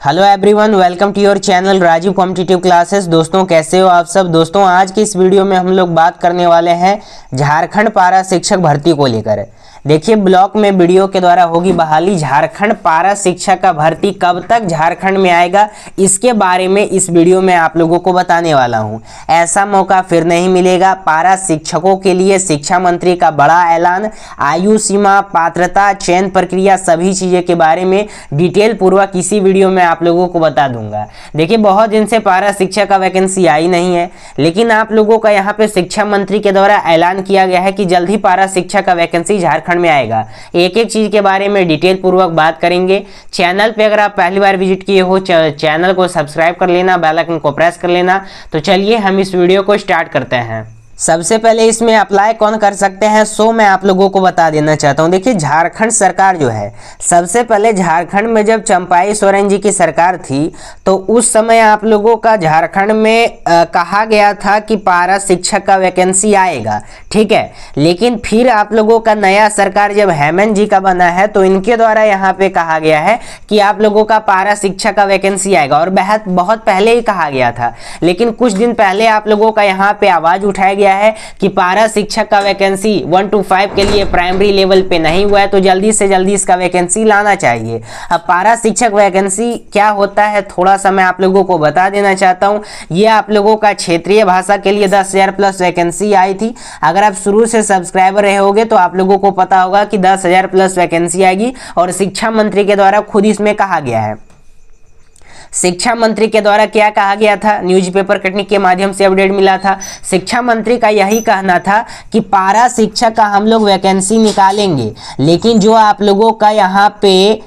Hello everyone, welcome to your channel Rajeev competitive classes. दोस्तों कैसे हो आप सब। दोस्तों आज की इस वीडियो में हम लोग बात करने वाले हैं झारखंड पारा शिक्षक भर्ती को लेकर। देखिए ब्लॉक में वीडियो के द्वारा होगी बहाली। झारखंड पारा शिक्षक का भर्ती कब तक झारखंड में आएगा, इसके बारे में इस वीडियो में आप लोगों को बताने वाला हूं। ऐसा मौका फिर नहीं मिलेगा। पारा शिक्षकों के लिए शिक्षा मंत्री का बड़ा ऐलान, आयु सीमा, पात्रता, चयन प्रक्रिया, सभी चीज़ें के बारे में डिटेल पूर्वक इसी वीडियो में आप लोगों को बता दूंगा। देखिए बहुत दिन से पारा शिक्षक का वैकेंसी आई नहीं है, लेकिन आप लोगों का यहाँ पे शिक्षा मंत्री के द्वारा ऐलान किया गया है कि जल्द ही पारा शिक्षक का वैकेंसी झारखंड में आएगा। एक एक चीज के बारे में डिटेल पूर्वक बात करेंगे। चैनल पे अगर आप पहली बार विजिट किए हो, चैनल को सब्सक्राइब कर लेना, बेल आइकन को प्रेस कर लेना। तो चलिए हम इस वीडियो को स्टार्ट करते हैं। सबसे पहले इसमें अप्लाई कौन कर सकते हैं, सो मैं आप लोगों को बता देना चाहता हूं। देखिए झारखंड सरकार जो है, सबसे पहले झारखंड में जब चंपाई सोरेन जी की सरकार थी तो उस समय आप लोगों का झारखंड में कहा गया था कि पारा शिक्षक का वैकेंसी आएगा, ठीक है। लेकिन फिर आप लोगों का नया सरकार जब हेमंत जी का बना है तो इनके द्वारा यहाँ पे कहा गया है कि आप लोगों का पारा शिक्षक का वैकेंसी आएगा, और बहुत पहले ही कहा गया था। लेकिन कुछ दिन पहले आप लोगों का यहाँ पे आवाज उठाया गया है कि पारा शिक्षक का वैकेंसी 1 to 5 के लिए प्राइमरी लेवल पे नहीं हुआ है, तो जल्दी से जल्दी इसका वैकेंसी लाना चाहिए। अब पारा शिक्षक वैकेंसी क्या होता है थोड़ा सा मैं आप लोगों को बता देना चाहता हूं। ये आप लोगों का क्षेत्रीय भाषा के लिए 10,000 प्लस वैकेंसी आई थी। अगर आप शुरू से सब्सक्राइबर रहे होगे तो आप लोगों को पता होगा कि 10,000 प्लस वैकेंसी आएगी, और शिक्षा मंत्री के द्वारा खुद इसमें कहा गया है। शिक्षा मंत्री के द्वारा क्या कहा गया था, न्यूज़पेपर कटनी के माध्यम से अपडेट मिला था। शिक्षा मंत्री का यही कहना था कि पारा शिक्षक का हम लोग वैकेंसी निकालेंगे, लेकिन जो आप लोगों का यहाँ पे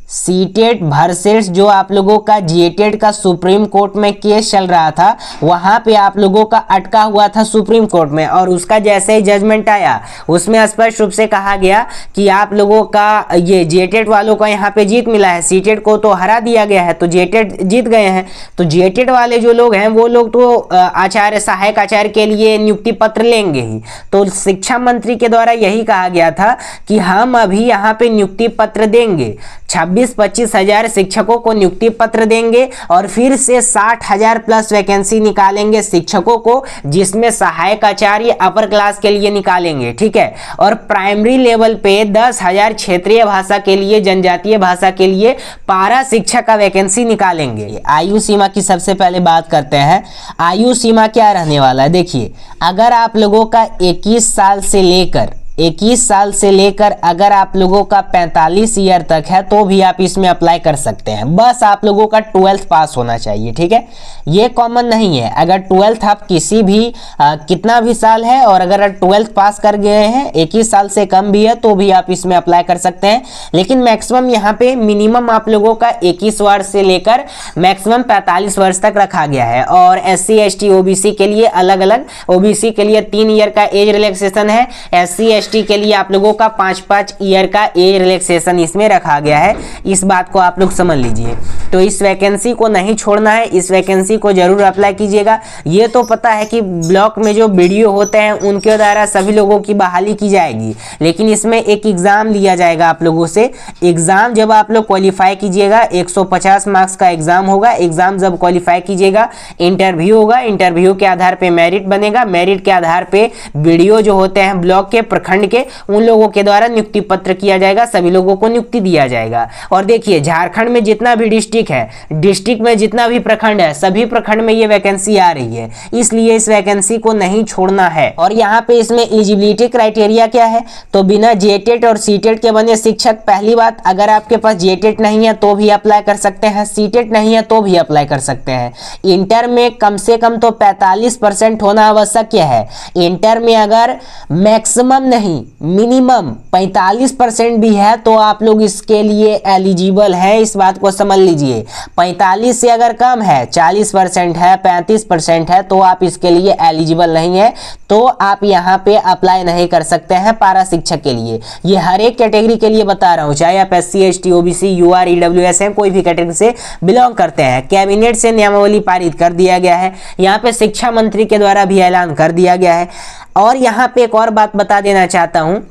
सीटेट वर्सेस जो आप लोगों का जीटेट का सुप्रीम कोर्ट में केस चल रहा था, वहां पे आप लोगों का अटका हुआ था सुप्रीम कोर्ट में, और उसका जैसे ही जजमेंट आया उसमें स्पष्ट रूप से कहा गया कि आप लोगों का ये जीटेट वालों का यहाँ पे जीत मिला है। सीटेट को तो हरा दिया गया है, तो जीटेट जीत गए हैं। तो जीटेट वाले जो लोग हैं वो लोग तो आचार्य, सहायक आचार्य के लिए नियुक्ति पत्र लेंगे ही। तो शिक्षा मंत्री के द्वारा यही कहा गया था कि हम अभी यहाँ पे नियुक्ति पत्र देंगे, 26-25 हजार शिक्षकों को नियुक्ति पत्र देंगे, और फिर से 60,000 प्लस वैकेंसी निकालेंगे शिक्षकों को, जिसमें सहायक आचार्य अपर क्लास के लिए निकालेंगे, ठीक है। और प्राइमरी लेवल पे 10,000 क्षेत्रीय भाषा के लिए, जनजातीय भाषा के लिए पारा शिक्षक का वैकेंसी निकालेंगे। आयु सीमा की सबसे पहले बात करते हैं। आयु सीमा क्या रहने वाला है, देखिए अगर आप लोगों का 21 साल से लेकर अगर आप लोगों का 45 ईयर तक है तो भी आप इसमें अप्लाई कर सकते हैं। बस आप लोगों का 12th पास होना चाहिए, ठीक है। ये कॉमन नहीं है। अगर 12th आप किसी भी कितना भी साल है, और अगर 12th पास कर गए हैं, 21 साल से कम भी है, तो भी आप इसमें अप्लाई कर सकते हैं। लेकिन मैक्सिमम यहाँ पे मिनिमम आप लोगों का 21 वर्ष से लेकर मैक्सिमम 45 वर्ष तक रखा गया है। और SC ST OBC के लिए अलग अलग, OBC के लिए 3 ईयर का एज रिलैक्सेशन है, SC ST के लिए आप लोगों का 5-5 ईयर का एज रिलैक्सेशन इसमें रखा गया है। इस बात को आप लोग समझ लीजिए। तो इस वैकेंसी को नहीं छोड़ना है, इस वैकेंसी को जरूर अप्लाई कीजिएगा। ये तो पता है कि ब्लॉक में जो वीडियो होते हैं उनके द्वारा सभी लोगों की बहाली की जाएगी, लेकिन इसमें एक एग्जाम लिया जाएगा आप लोगों से। एग्जाम जब आप लोग क्वालिफाई कीजिएगा, 150 मार्क्स का एग्जाम होगा। एग्जाम जब क्वालिफाई कीजिएगा, इंटरव्यू होगा। इंटरव्यू के आधार पे मेरिट बनेगा। मेरिट के आधार पे वीडियो जो होते हैं ब्लॉक के, प्रखंड के, उन लोगों के द्वारा नियुक्ति पत्र किया जाएगा, सभी लोगों को नियुक्ति दिया जाएगा। और देखिए झारखंड में जितना भी डिस्ट्रिक्ट है, डिस्ट्रिक्ट में जितना भी प्रखंड है, सभी प्रखंड में ये वैकेंसी आ रही है, इसलिए इस वैकेंसी को नहीं छोड़ना है। और यहाँ पे इसमें एलिजिबिलिटी क्राइटेरिया क्या है, तो बिना जेटेट और सीटेट के बने शिक्षक। पहली बात, अगर आपके पास जेटेट नहीं है तो भी अप्लाई कर सकते हैं, सीटेट नहीं है तो भी अप्लाई कर सकते हैं। इंटर में कम से कम तो 45% होना आवश्यक है। इंटर में अगर मैक्सिमम नहीं, मिनिमम 45% भी है तो आप लोग इसके लिए एलिजिबल है। इस बात को समझ लीजिए। 45 से अगर कम है, 40% है, 35% है, तो आप इसके लिए एलिजिबल नहीं है, तो आप यहाँ पे अप्लाई नहीं कर सकते हैं पारा शिक्षक के लिए। ये हर एक कैटेगरी के लिए बता रहा हूँ, चाहे आप SC ST OBC UR EWS हैं, कोई भी कैटेगरी से बिलोंग करते हैं। कैबिनेट से नियमावली पारित कर दिया गया है, यहाँ पे शिक्षा मंत्री के द्वारा भी ऐलान कर दिया गया है। और यहाँ पे एक और बात बता देना चाहता हूँ,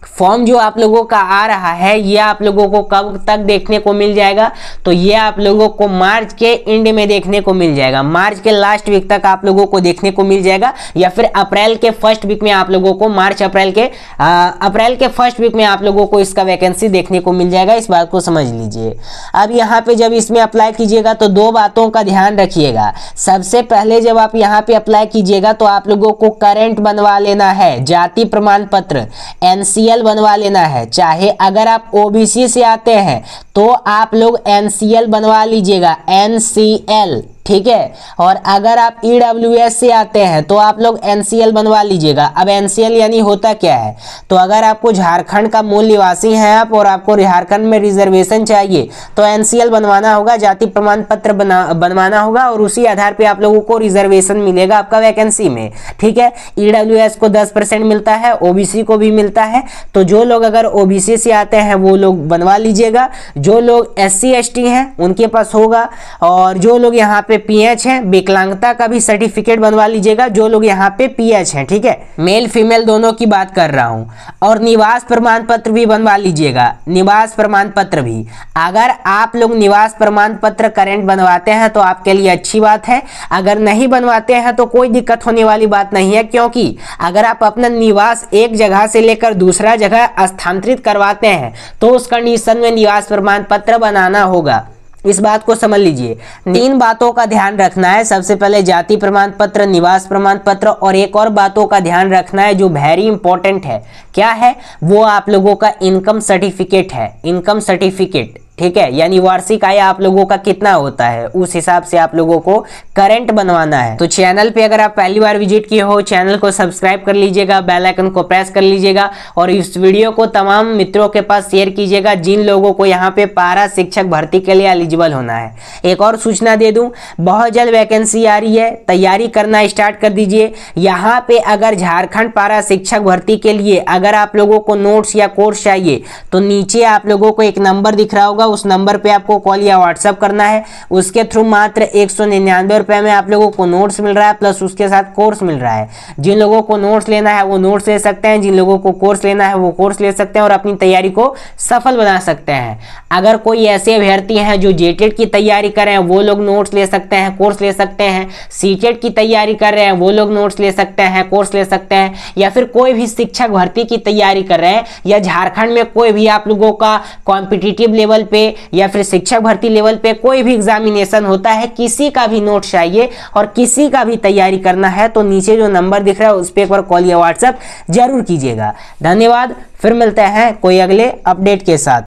फॉर्म जो आप लोगों का आ रहा है ये आप लोगों को कब तक देखने को मिल जाएगा, तो ये आप लोगों को मार्च के एंड में देखने को मिल जाएगा, मार्च के लास्ट वीक तक आप लोगों को देखने को मिल जाएगा, या फिर अप्रैल के फर्स्ट वीक में आप लोगों को अप्रैल के फर्स्ट वीक में आप लोगों को इसका वैकेंसी देखने को मिल जाएगा। इस बात को समझ लीजिए। अब यहाँ पे जब इसमें अप्लाई कीजिएगा तो दो बातों का ध्यान रखिएगा। सबसे पहले जब आप यहाँ पे अप्लाई कीजिएगा तो आप लोगों को करंट बनवा लेना है, जाति प्रमाण पत्र NCL बनवा लेना है। चाहे अगर आप OBC से आते हैं तो आप लोग NCL बनवा लीजिएगा, NCL, ठीक है। और अगर आप EWS से आते हैं तो आप लोग NCL बनवा लीजिएगा। अब NCL यानी होता क्या है, तो अगर आपको झारखंड का मूल निवासी हैं आप और आपको झारखंड में रिजर्वेशन चाहिए तो NCL बनवाना होगा, जाति प्रमाण पत्र बनवाना होगा, और उसी आधार पे आप लोगों को रिजर्वेशन मिलेगा आपका वैकेंसी में, ठीक है। EWS को 10% मिलता है, OBC को भी मिलता है। तो जो लोग अगर OBC से आते हैं वो लोग बनवा लीजिएगा, जो लोग SC ST हैं उनके पास होगा, और जो लोग यहाँ पे PH हैं विकलांगता का भी सर्टिफिकेट बनवा लीजिएगा, जो लोग यहाँ पे PH हैं, ठीक है। मेल फीमेल दोनों की बात कर रहा हूँ। और निवास प्रमाण पत्र भी बनवा लीजिएगा, निवास प्रमाण पत्र भी। अगर आप लोग निवास प्रमाण पत्र करंट बनवाते हैं तो आपके लिए अच्छी बात है, अगर नहीं बनवाते हैं तो कोई दिक्कत होने वाली बात नहीं है, क्योंकि अगर आप अपना निवास एक जगह से लेकर दूसरा जगह स्थानांतरित करवाते हैं तो उस कंडीशन में निवास प्रमाण पत्र बनाना होगा। इस बात को समझ लीजिए। 3 बातों का ध्यान रखना है। सबसे पहले जाति प्रमाण पत्र, निवास प्रमाण पत्र, और एक और बातों का ध्यान रखना है जो वेरी इंपॉर्टेंट है। क्या है वो? आप लोगों का इनकम सर्टिफिकेट है, इनकम सर्टिफिकेट, ठीक है। यानी वार्षिक आय आप लोगों का कितना होता है उस हिसाब से आप लोगों को करंट बनवाना है। तो चैनल पे अगर आप पहली बार विजिट किए हो, चैनल को सब्सक्राइब कर लीजिएगा, बेल आइकन को प्रेस कर लीजिएगा, और इस वीडियो को तमाम मित्रों के पास शेयर कीजिएगा जिन लोगों को यहाँ पे पारा शिक्षक भर्ती के लिए एलिजिबल होना है। एक और सूचना दे दूं, बहुत जल्द वैकेंसी आ रही है, तैयारी करना स्टार्ट कर दीजिए। यहाँ पे अगर झारखंड पारा शिक्षक भर्ती के लिए अगर आप लोगों को नोट्स या कोर्स चाहिए तो नीचे आप लोगों को एक नंबर दिख रहा होगा, उस नंबर पे आपको कॉल या व्हाट्सएप करना है। उसके थ्रू मात्र 199 रुपए में आप लोगों को नोट्स मिल रहा है, प्लस उसके साथ कोर्स मिल रहा है। जिन लोगों को नोट्स लेना है वो नोट्स ले सकते हैं, जिन लोगों को कोर्स लेना है वो कोर्स ले सकते हैं और अपनी तैयारी को सफल बना सकते हैं। अगर कोई ऐसे अभ्यर्थी हैं जो जेटेट की तैयारी कर रहे हैं वो लोग नोट्स ले सकते हैं, कोर्स ले सकते हैं। सीटेट की तैयारी कर रहे हैं वो लोग नोट्स ले सकते हैं, कोर्स ले सकते हैं। या फिर कोई भी शिक्षक भर्ती की तैयारी कर रहे हैं या झारखंड में कोई भी आप लोगों का कॉम्पिटिटिव लेवल पे या फिर शिक्षक भर्ती लेवल पे कोई भी एग्जामिनेशन होता है, किसी का भी नोट चाहिए और किसी का भी तैयारी करना है तो नीचे जो नंबर दिख रहा है उस पर एक बार कॉल या व्हाट्सएप जरूर कीजिएगा। धन्यवाद। फिर मिलते हैं कोई अगले अपडेट के साथ।